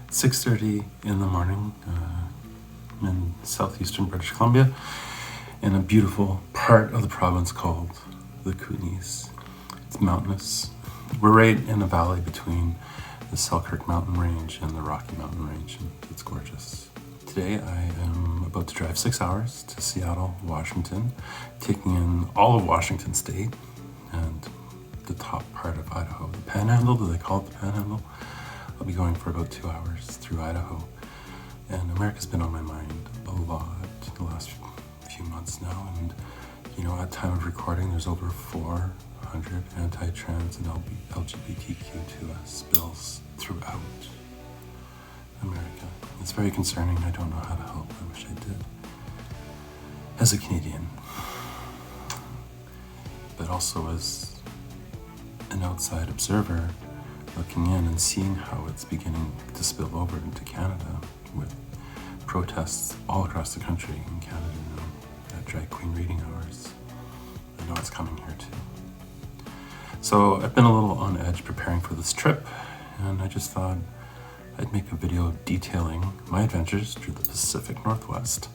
6:30 in the morning in southeastern British Columbia in a beautiful part of the province called the Kootenays. It's mountainous. We're right in a valley between the Selkirk Mountain Range and the Rocky Mountain Range, and it's gorgeous. Today I am about to drive 6 hours to Seattle, Washington, taking in all of Washington State and the top part of Idaho. The Panhandle, do they call it the Panhandle? I'll be going for about 2 hours through Idaho. And America's been on my mind a lot the last few months now. And, at time of recording, there's over 400 anti-trans and LGBTQ2S bills throughout America. It's very concerning. I don't know how to help. I wish I did. As a Canadian, but also as an outside observer looking in and seeing how it's beginning to spill over into Canada with protests all across the country in Canada now at drag queen reading hours. I know it's coming here too. So I've been a little on edge preparing for this trip, and I just thought I'd make a video detailing my adventures through the Pacific Northwest,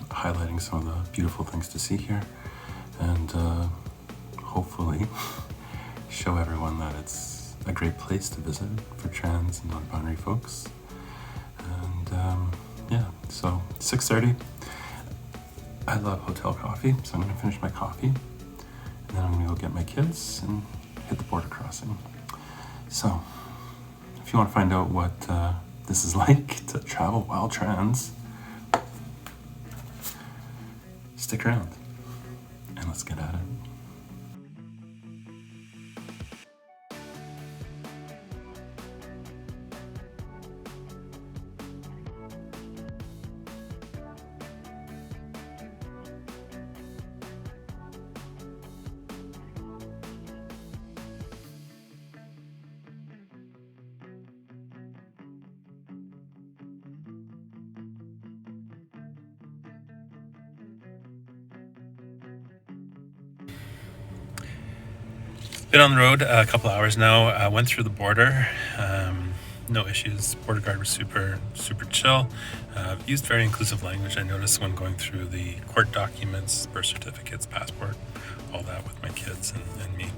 highlighting some of the beautiful things to see here, and hopefully show everyone that it's a great place to visit for trans and non-binary folks. And so 6:30. I love hotel coffee, so I'm going to finish my coffee, and then I'm going to go get my kids and hit the border crossing. So if you want to find out what this is like to travel while trans, stick around and let's get at it. Been on the road a couple hours now. Went through the border. No issues. Border guard was super chill. Used very inclusive language. I noticed when going through the court documents, birth certificates, passport, all that with my kids and me.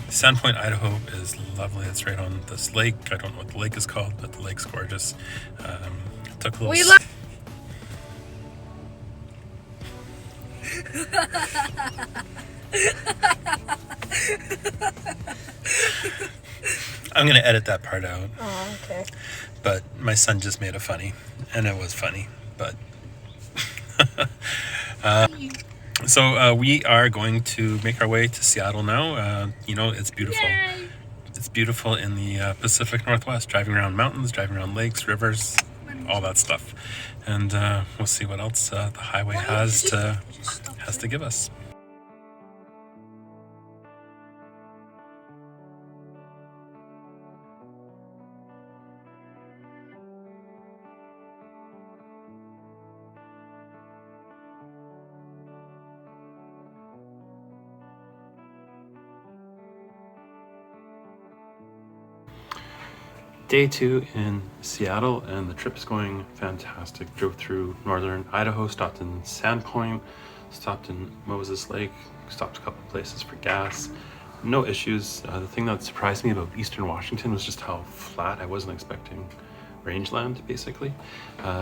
Sandpoint, Idaho is lovely. It's right on this lake. I don't know what the lake is called, but the lake's gorgeous. Took a little... I'm going to edit that part out. Oh, okay. But my son just made a funny, and it was funny, but... So we are going to make our way to Seattle now. It's beautiful. Yay! It's beautiful in the Pacific Northwest, driving around mountains, driving around lakes, rivers, all that stuff. And we'll see what else the highway has to give us. Day 2 in Seattle, and the trip's going fantastic. Drove through northern Idaho, stopped in Sandpoint, stopped in Moses Lake, stopped a couple places for gas. No issues. The thing that surprised me about eastern Washington was just how flat. I wasn't expecting rangeland, basically.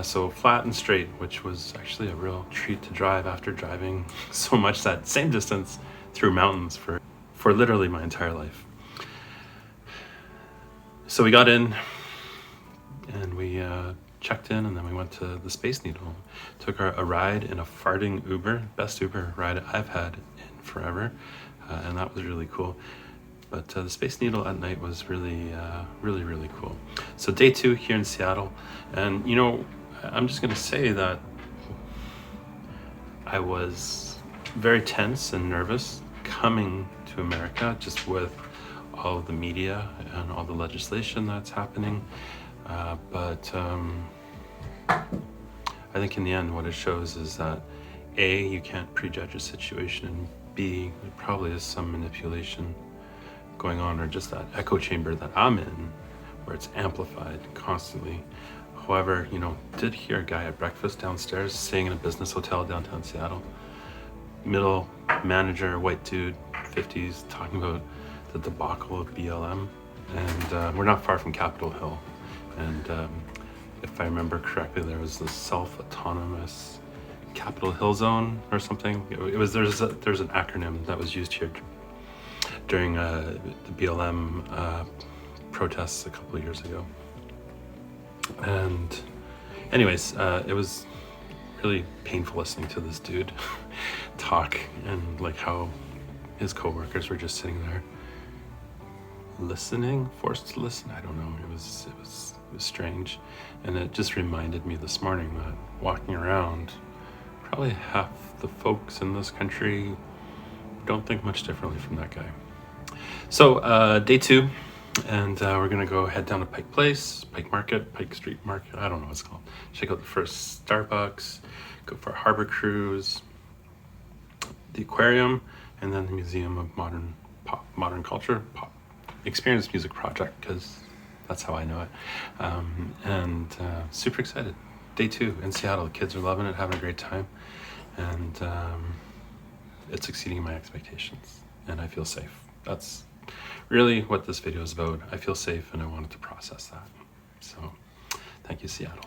So flat and straight, which was actually a real treat to drive after driving so much that same distance through mountains for literally my entire life. So we got in and we checked in, and then we went to the Space Needle. Took a ride in a farting Uber, best Uber ride I've had in forever, and that was really cool. But the Space Needle at night was really cool. So day 2 here in Seattle, and I'm just gonna say that I was very tense and nervous coming to America, just with all of the media and all the legislation that's happening. But I think in the end what it shows is that A, you can't prejudge a situation, and B, there probably is some manipulation going on, or just that echo chamber that I'm in where it's amplified constantly. However, did hear a guy at breakfast downstairs staying in a business hotel downtown Seattle. Middle manager, white dude, 50s, talking about the debacle of BLM. And we're not far from Capitol Hill. And if I remember correctly, there was the self-autonomous Capitol Hill zone or something. There's an acronym that was used here during the BLM protests a couple of years ago. And anyways, it was really painful listening to this dude talk, and like how his coworkers were just sitting there listening, forced to listen. I don't know. It was strange, and it just reminded me this morning that walking around, probably half the folks in this country don't think much differently from that guy. So day 2, and we're gonna go head down to Pike Place, Pike Market, Pike Street Market. I don't know what it's called. Check out the first Starbucks, go for a harbor cruise, the aquarium, and then the Museum of Modern Culture Experience Music Project, because that's how I know it. And super excited. Day 2 in Seattle. The kids are loving it, having a great time, and it's exceeding my expectations, and I feel safe. That's really what this video is about. I feel safe, and I wanted to process that. So thank you, Seattle.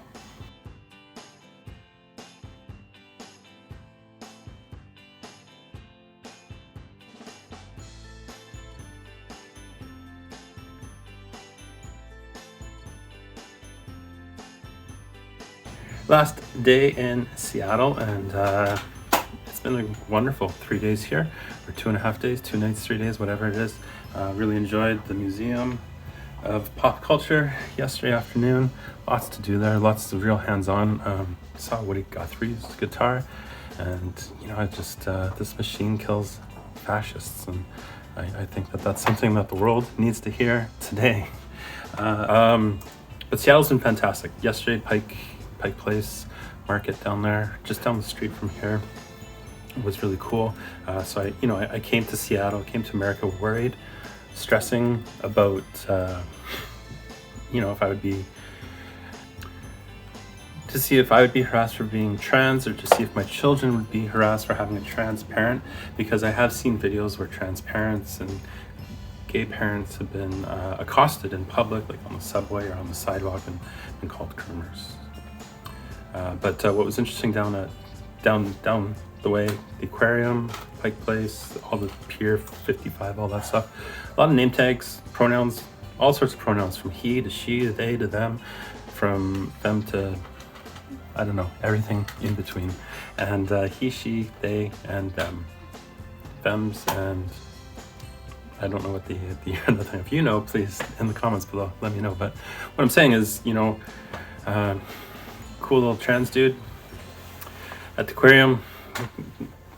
Last day in Seattle, and it's been a wonderful 3 days here, or 2.5 days, 2 nights, 3 days, whatever it is. Really enjoyed the Museum of Pop Culture yesterday afternoon. Lots to do there, lots of real hands-on. Saw Woody Guthrie's guitar, and I just this machine kills fascists, and I think that that's something that the world needs to hear today. But Seattle's been fantastic. Yesterday, Pike Place Market down there, just down the street from here. It was really cool. So I came to Seattle, came to America worried, stressing about, if I would be, to see if I would be harassed for being trans, or to see if my children would be harassed for having a trans parent, because I have seen videos where trans parents and gay parents have been accosted in public, like on the subway or on the sidewalk, and been called groomers. But what was interesting down the way, the aquarium, Pike Place, all the Pier 55, all that stuff, a lot of name tags, pronouns, all sorts of pronouns, from he to she to they to them, from them to, I don't know, everything in between. And he, she, they, and them. Thems, and I don't know what the other thing. If you know, please, in the comments below, let me know. But what I'm saying is, cool little trans dude at the aquarium.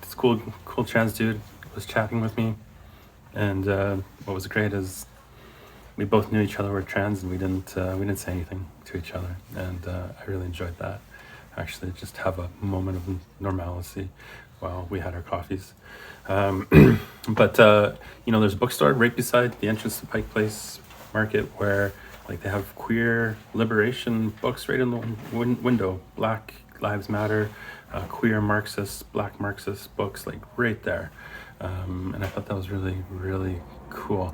This cool trans dude was chatting with me, and what was great is we both knew each other were trans, and we didn't say anything to each other, and I really enjoyed that. Actually, just have a moment of normalcy while we had our coffees. But there's a bookstore right beside the entrance to Pike Place Market where they have queer liberation books right in the window. Black Lives Matter, queer Marxist, black Marxist books, right there. And I thought that was really, really cool.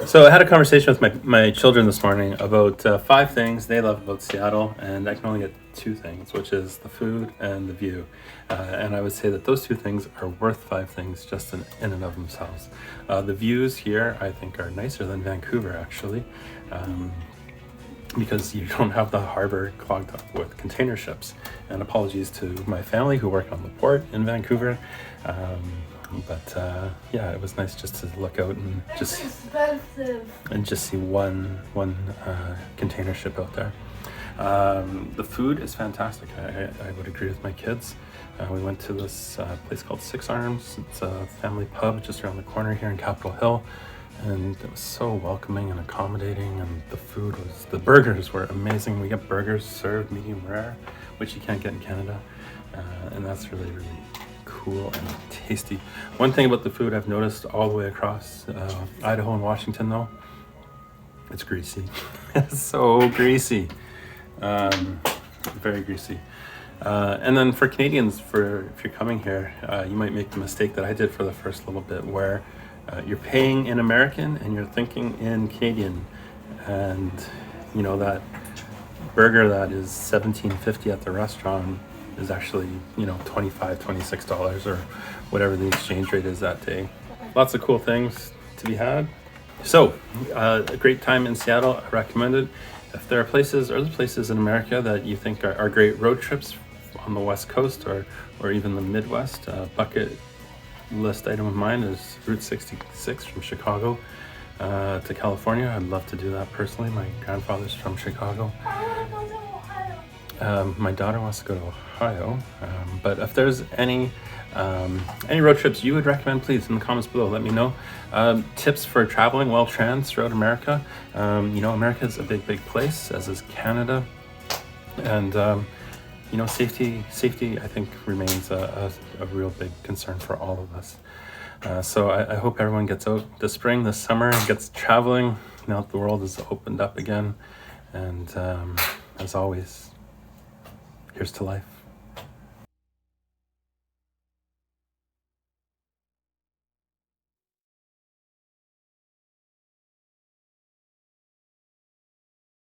So I had a conversation with my children this morning about 5 things they love about Seattle, and I can only get 2 things, which is the food and the view. And I would say that those 2 things are worth 5 things just in and of themselves. The views here, I think, are nicer than Vancouver, actually. Because you don't have the harbor clogged up with container ships. And apologies to my family who work on the port in Vancouver. But it was nice just to look out and just see one container ship out there. The food is fantastic. I would agree with my kids. We went to this place called Six Arms. It's a family pub just around the corner here in Capitol Hill. And it was so welcoming and accommodating, and the burgers were amazing. We get burgers served medium rare, which you can't get in Canada, and that's really, really cool and tasty. One thing about the food I've noticed all the way across Idaho and Washington, though, It's greasy. It's so greasy. Very greasy. And then for Canadians, if you're coming here, you might make the mistake that I did for the first little bit, where you're paying in American and you're thinking in Canadian, and that burger that is $17.50 at the restaurant is actually $25-26 or whatever the exchange rate is that day. Lots of cool things to be had. So a great time in Seattle. I recommend it. If there are other places in America that you think are great road trips on the West Coast or even the Midwest, bucket list item of mine is Route 66 from Chicago to California. I'd love to do that personally. My grandfather's from Chicago. My daughter wants to go to Ohio, but if there's any road trips you would recommend, please in the comments below, let me know. Tips for traveling well trans throughout America. America is a big place, as is Canada, and safety I think remains a real big concern for all of us. So I hope everyone gets out this spring, this summer, and gets traveling now that the world is opened up again. And as always, here's to life.